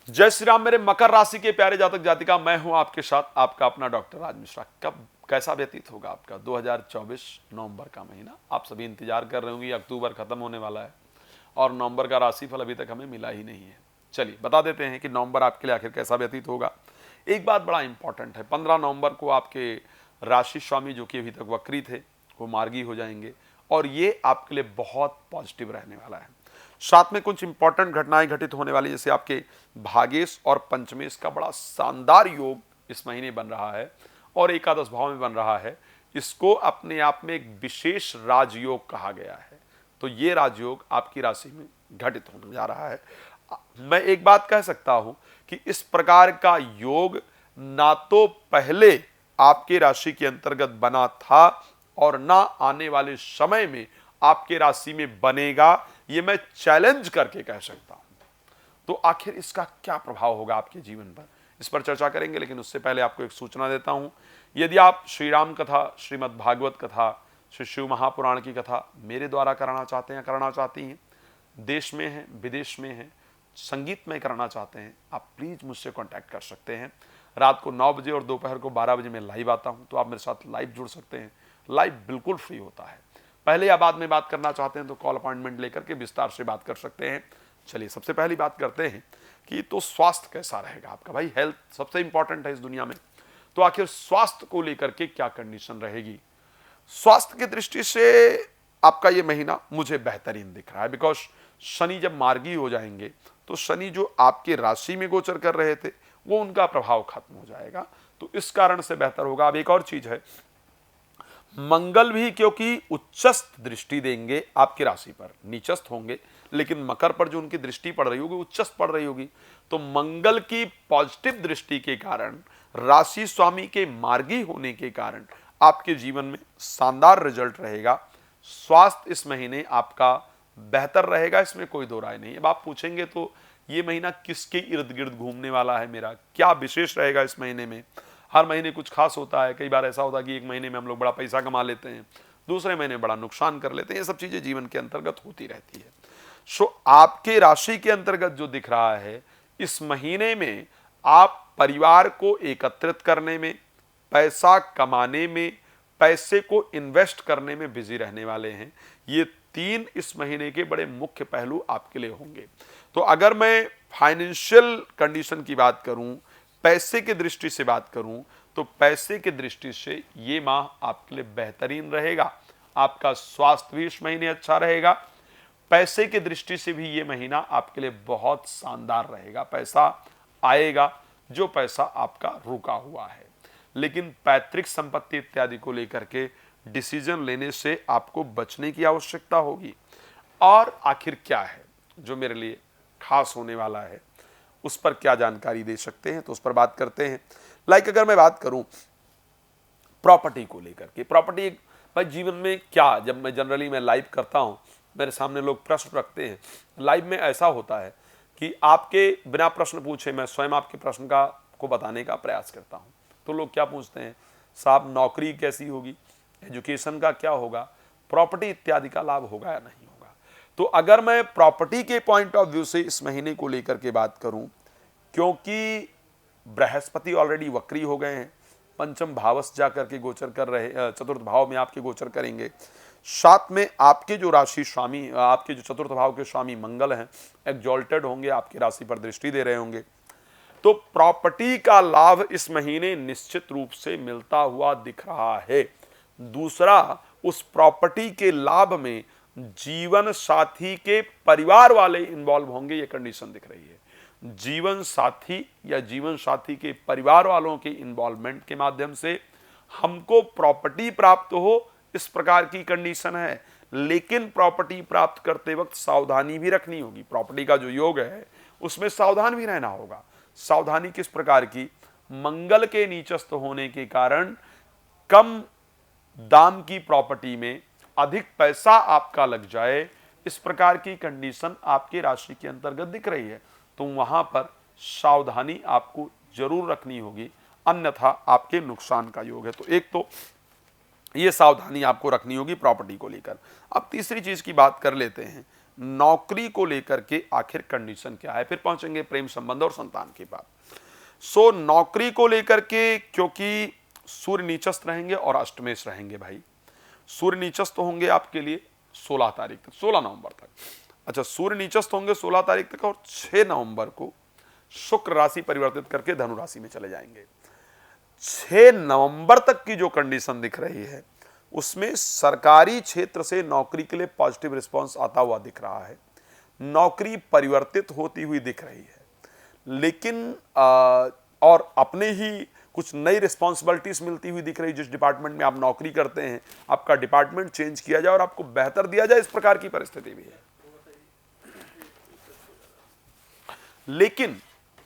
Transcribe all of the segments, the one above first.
जय श्री राम मेरे मकर राशि के प्यारे जातक जातिका, मैं हूं आपके साथ आपका अपना डॉक्टर राज मिश्रा। कब कैसा व्यतीत होगा आपका 2024 नवंबर का महीना? आप सभी इंतजार कर रहे होंगे, अक्टूबर खत्म होने वाला है और नवंबर का राशिफल अभी तक हमें मिला ही नहीं है। चलिए बता देते हैं कि नवंबर आपके लिए आखिर कैसा व्यतीत होगा। एक बात बड़ा इंपॉर्टेंट है, 15 नवंबर को आपके राशि स्वामी जो कि अभी तक वक्री थे वो मार्गी हो जाएंगे और ये आपके लिए बहुत पॉजिटिव रहने वाला है। साथ में कुछ इंपॉर्टेंट घटनाएं घटित होने वाली, जैसे आपके भागेश और पंचमेश का बड़ा शानदार योग इस महीने बन रहा है और एकादश भाव में बन रहा है। इसको अपने आप में एक विशेष राजयोग कहा गया है। तो ये राजयोग आपकी राशि में घटित होने जा रहा है। मैं एक बात कह सकता हूं कि इस प्रकार का योग ना तो पहले आपके राशि के अंतर्गत बना था और ना आने वाले समय में आपके राशि में बनेगा, ये मैं चैलेंज करके कह सकता हूं। तो आखिर इसका क्या प्रभाव होगा आपके जीवन पर, इस पर चर्चा करेंगे। लेकिन उससे पहले आपको एक सूचना देता हूं, यदि आप श्री राम कथा, श्रीमद् भागवत कथा, श्री शिव महापुराण की कथा मेरे द्वारा कराना चाहते हैं, कराना चाहती हैं, देश में हैं, विदेश में हैं, संगीत में कराना चाहते हैं, आप प्लीज मुझसे कांटेक्ट कर सकते हैं। रात को 9 बजे और दोपहर को 12 बजे मैं लाइव आता हूं, तो आप मेरे साथ लाइव जुड़ सकते हैं। लाइव बिल्कुल फ्री होता है। पहले या बाद में बात करना चाहते हैं तो कॉल अपॉइंटमेंट लेकर के विस्तार से बात कर सकते हैं। चलिए सबसे पहली बात करते हैं कि तो स्वास्थ्य कैसा रहेगा आपका। भाई हेल्थ सबसे इंपॉर्टेंट है इस दुनिया में। तो आखिर स्वास्थ्य को लेकर के क्या कंडीशन रहेगी? स्वास्थ्य की दृष्टि से आपका ये महीना मुझे बेहतरीन दिख रहा है, बिकॉज शनि जब मार्गी हो जाएंगे तो शनि जो आपके राशि में गोचर कर रहे थे वो उनका प्रभाव खत्म हो जाएगा, तो इस कारण से बेहतर होगा। अब एक और चीज है, मंगल भी क्योंकि उच्चस्थ दृष्टि देंगे आपकी राशि पर, नीचस्थ होंगे लेकिन मकर पर जो उनकी दृष्टि पड़ रही होगी उच्चस्थ पड़ रही होगी, तो मंगल की पॉजिटिव दृष्टि के कारण, राशि स्वामी के मार्गी होने के कारण आपके जीवन में शानदार रिजल्ट रहेगा। स्वास्थ्य इस महीने आपका बेहतर रहेगा, इसमें कोई दो राय नहीं। अब आप पूछेंगे तो ये महीना किसके इर्द गिर्द घूमने वाला है, मेरा क्या विशेष रहेगा इस महीने में? हर महीने कुछ खास होता है। कई बार ऐसा होता है कि एक महीने में हम लोग बड़ा पैसा कमा लेते हैं, दूसरे महीने बड़ा नुकसान कर लेते हैं। ये सब चीजें जीवन के अंतर्गत होती रहती है। सो आपके राशि के अंतर्गत जो दिख रहा है, इस महीने में आप परिवार को एकत्रित करने में, पैसा कमाने में, पैसे को इन्वेस्ट करने में बिजी रहने वाले हैं। ये 3 इस महीने के बड़े मुख्य पहलू आपके लिए होंगे। तो अगर मैं फाइनेंशियल कंडीशन की बात करूं, पैसे की दृष्टि से बात करूं, तो पैसे की दृष्टि से ये माह आपके लिए बेहतरीन रहेगा। आपका स्वास्थ्य भी इस महीने अच्छा रहेगा। पैसे की दृष्टि से भी ये महीना आपके लिए बहुत शानदार रहेगा। पैसा आएगा, जो पैसा आपका रुका हुआ है। लेकिन पैतृक संपत्ति इत्यादि को लेकर के डिसीजन लेने से आपको बचने की आवश्यकता होगी। और आखिर क्या है जो मेरे लिए खास होने वाला है, उस पर क्या जानकारी दे सकते हैं, तो उस पर बात करते हैं। अगर मैं बात करूं प्रॉपर्टी को लेकर के, प्रॉपर्टी भाई जीवन में क्या, जब मैं जनरली मैं लाइव करता हूं, मेरे सामने लोग प्रश्न रखते हैं। लाइव में ऐसा होता है कि आपके बिना प्रश्न पूछे मैं स्वयं आपके प्रश्न को बताने का प्रयास करता हूं। तो लोग क्या पूछते हैं, साहब नौकरी कैसी होगी, एजुकेशन का क्या होगा, प्रॉपर्टी इत्यादि का लाभ होगा या नहीं होगा। तो अगर मैं प्रॉपर्टी के पॉइंट ऑफ व्यू से इस महीने को लेकर के बात करूं, क्योंकि बृहस्पति ऑलरेडी वक्री हो गए हैं, पंचम भावस जाकर के गोचर कर रहे, चतुर्थ भाव में आपके गोचर करेंगे। साथ में आपके जो राशि स्वामी, आपके जो चतुर्थ भाव के स्वामी मंगल हैं, एक्सॉल्टेड होंगे, आपकी राशि पर दृष्टि दे रहे होंगे। तो प्रॉपर्टी का लाभ इस महीने निश्चित रूप से मिलता हुआ दिख रहा है। दूसरा, उस प्रॉपर्टी के लाभ में जीवन साथी के परिवार वाले इन्वॉल्व होंगे, ये कंडीशन दिख रही है। जीवन साथी या जीवन साथी के परिवार वालों के इन्वॉल्वमेंट के माध्यम से हमको प्रॉपर्टी प्राप्त हो, इस प्रकार की कंडीशन है। लेकिन प्रॉपर्टी प्राप्त करते वक्त सावधानी भी रखनी होगी। प्रॉपर्टी का जो योग है उसमें सावधान भी रहना होगा। सावधानी किस प्रकार की? मंगल के नीचस्थ होने के कारण कम दाम की प्रॉपर्टी में अधिक पैसा आपका लग जाए, इस प्रकार की कंडीशन आपके राशि के अंतर्गत दिख रही है। तो वहां पर सावधानी आपको जरूर रखनी होगी, अन्यथा आपके नुकसान का योग है। तो एक तो ये सावधानी आपको रखनी होगी प्रॉपर्टी को लेकर। अब तीसरी चीज की बात कर लेते हैं, नौकरी को लेकर के आखिर कंडीशन क्या है, फिर पहुंचेंगे प्रेम संबंध और संतान की बात। सो नौकरी को लेकर के क्योंकि सूर्य नीचस्थ रहेंगे और अष्टमेश रहेंगे भाई। सूर्य नीचस्थ होंगे आपके लिए 16 तारीख तक, 16 नवंबर तक। अच्छा, सूर्य नीचस्थ होंगे 16 तारीख तक और 6 नवंबर को शुक्र राशि परिवर्तित करके धनु राशि में चले जाएंगे। 6 नवंबर तक की जो कंडीशन दिख रही है उसमें सरकारी क्षेत्र से नौकरी के लिए पॉजिटिव रिस्पांस आता हुआ दिख रहा है, नौकरी परिवर्तित होती हुई दिख रही है, लेकिन और अपने ही कुछ नई रिस्पॉन्सिबिलिटीज मिलती हुई दिख रही है। जिस डिपार्टमेंट में आप नौकरी करते हैं आपका डिपार्टमेंट चेंज किया जाए और आपको बेहतर दिया जाए, इस प्रकार की परिस्थिति भी है। लेकिन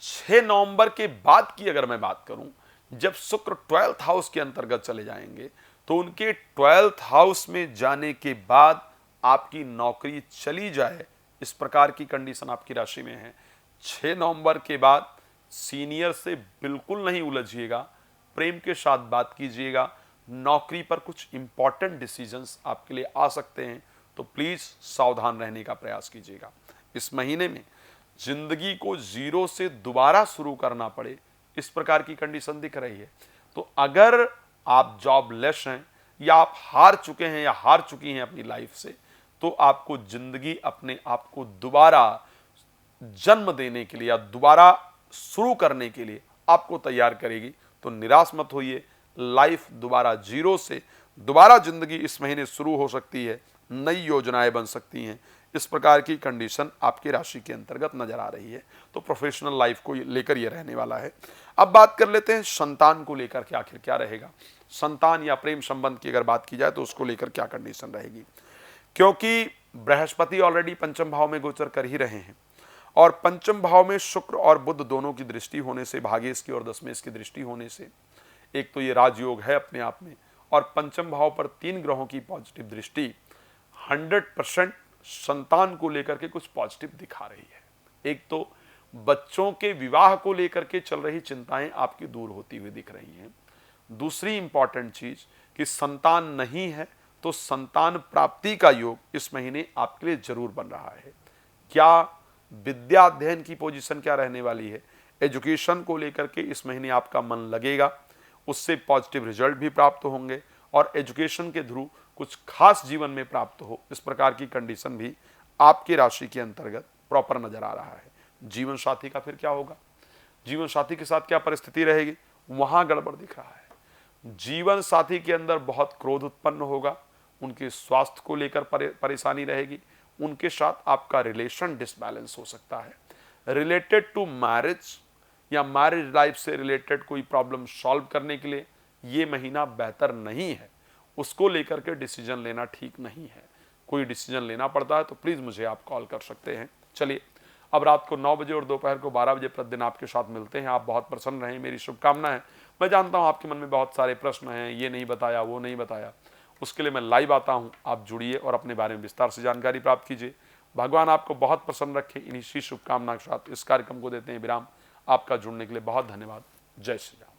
6 नवंबर के बाद की अगर मैं बात करूं, जब शुक्र 12th हाउस के अंतर्गत चले जाएंगे तो उनके 12th हाउस में जाने के बाद आपकी नौकरी चली जाए, इस प्रकार की कंडीशन आपकी राशि में है। 6 नवंबर के बाद सीनियर से बिल्कुल नहीं उलझिएगा, प्रेम के साथ बात कीजिएगा। नौकरी पर कुछ इंपॉर्टेंट डिसीजंस आपके लिए आ सकते हैं, तो प्लीज सावधान रहने का प्रयास कीजिएगा। इस महीने में जिंदगी को जीरो से दोबारा शुरू करना पड़े, इस प्रकार की कंडीशन दिख रही है। तो अगर आप जॉबलेस हैं या आप हार चुके हैं या हार चुकी हैं अपनी लाइफ से, तो आपको जिंदगी अपने आप को दोबारा जन्म देने के लिए या दोबारा शुरू करने के लिए आपको तैयार करेगी। तो निराश मत होइए, लाइफ दोबारा जीरो से दोबारा जिंदगी इस महीने शुरू हो सकती है, नई योजनाएं बन सकती हैं। इस प्रकार की कंडीशन आपकी राशि के अंतर्गत नजर आ रही है। तो प्रोफेशनल लाइफ को लेकर यह रहने वाला है। अब बात कर लेते हैं संतान को लेकर के आखिर क्या रहेगा। संतान या प्रेम संबंध की अगर बात की जाए तो उसको लेकर क्या कंडीशन रहेगी, क्योंकि बृहस्पति ऑलरेडी पंचम भाव में गोचर कर ही रहे हैं और पंचम भाव में शुक्र और बुध दोनों की दृष्टि होने से, भाग्येश की और दशमेश की दृष्टि होने से, एक तो ये राजयोग है अपने आप में, और पंचम भाव पर 3 ग्रहों की पॉजिटिव दृष्टि 100% संतान को लेकर के कुछ पॉजिटिव दिखा रही है। एक तो बच्चों के विवाह को लेकर के चल रही चिंताएं आपकी दूर होती हुई दिख रही हैं। दूसरी इंपॉर्टेंट चीज कि संतान नहीं है तो संतान प्राप्ति का योग इस महीने आपके लिए जरूर बन रहा है। क्या विद्या अध्ययन की पोजीशन क्या रहने वाली है, एजुकेशन को लेकर के इस महीने आपका मन लगेगा, उससे पॉजिटिव रिजल्ट भी प्राप्त होंगे और एजुकेशन के थ्रू कुछ खास जीवन में प्राप्त हो, इस प्रकार की कंडीशन भी आपकी राशि के अंतर्गत प्रॉपर नजर आ रहा है। जीवन साथी का फिर क्या होगा, जीवन साथी के साथ क्या परिस्थिति रहेगी, वहां गड़बड़ दिख रहा है। जीवन साथी के अंदर बहुत क्रोध उत्पन्न होगा, उनके स्वास्थ्य को लेकर परेशानी रहेगी, उनके साथ आपका रिलेशन डिसबैलेंस हो सकता है। रिलेटेड टू मैरिज या मैरिज लाइफ से रिलेटेड कोई प्रॉब्लम सॉल्व करने के लिए ये महीना बेहतर नहीं है, उसको लेकर के डिसीजन लेना ठीक नहीं है। कोई डिसीजन लेना पड़ता है तो प्लीज मुझे आप कॉल कर सकते हैं। चलिए, अब रात को 9 बजे और दोपहर को 12 बजे प्रतिदिन आपके साथ मिलते हैं। आप बहुत प्रसन्न रहें, मेरी शुभकामना है। मैं जानता हूं आपके मन में बहुत सारे प्रश्न हैं, ये नहीं बताया, वो नहीं बताया, उसके लिए मैं लाइव आता हूं। आप जुड़िए और अपने बारे में विस्तार से जानकारी प्राप्त कीजिए। भगवान आपको बहुत प्रसन्न रखे। इन्हीं शुभकामना के साथ इस कार्यक्रम को देते हैं विराम। आपका जुड़ने के लिए बहुत धन्यवाद। जय श्री राम।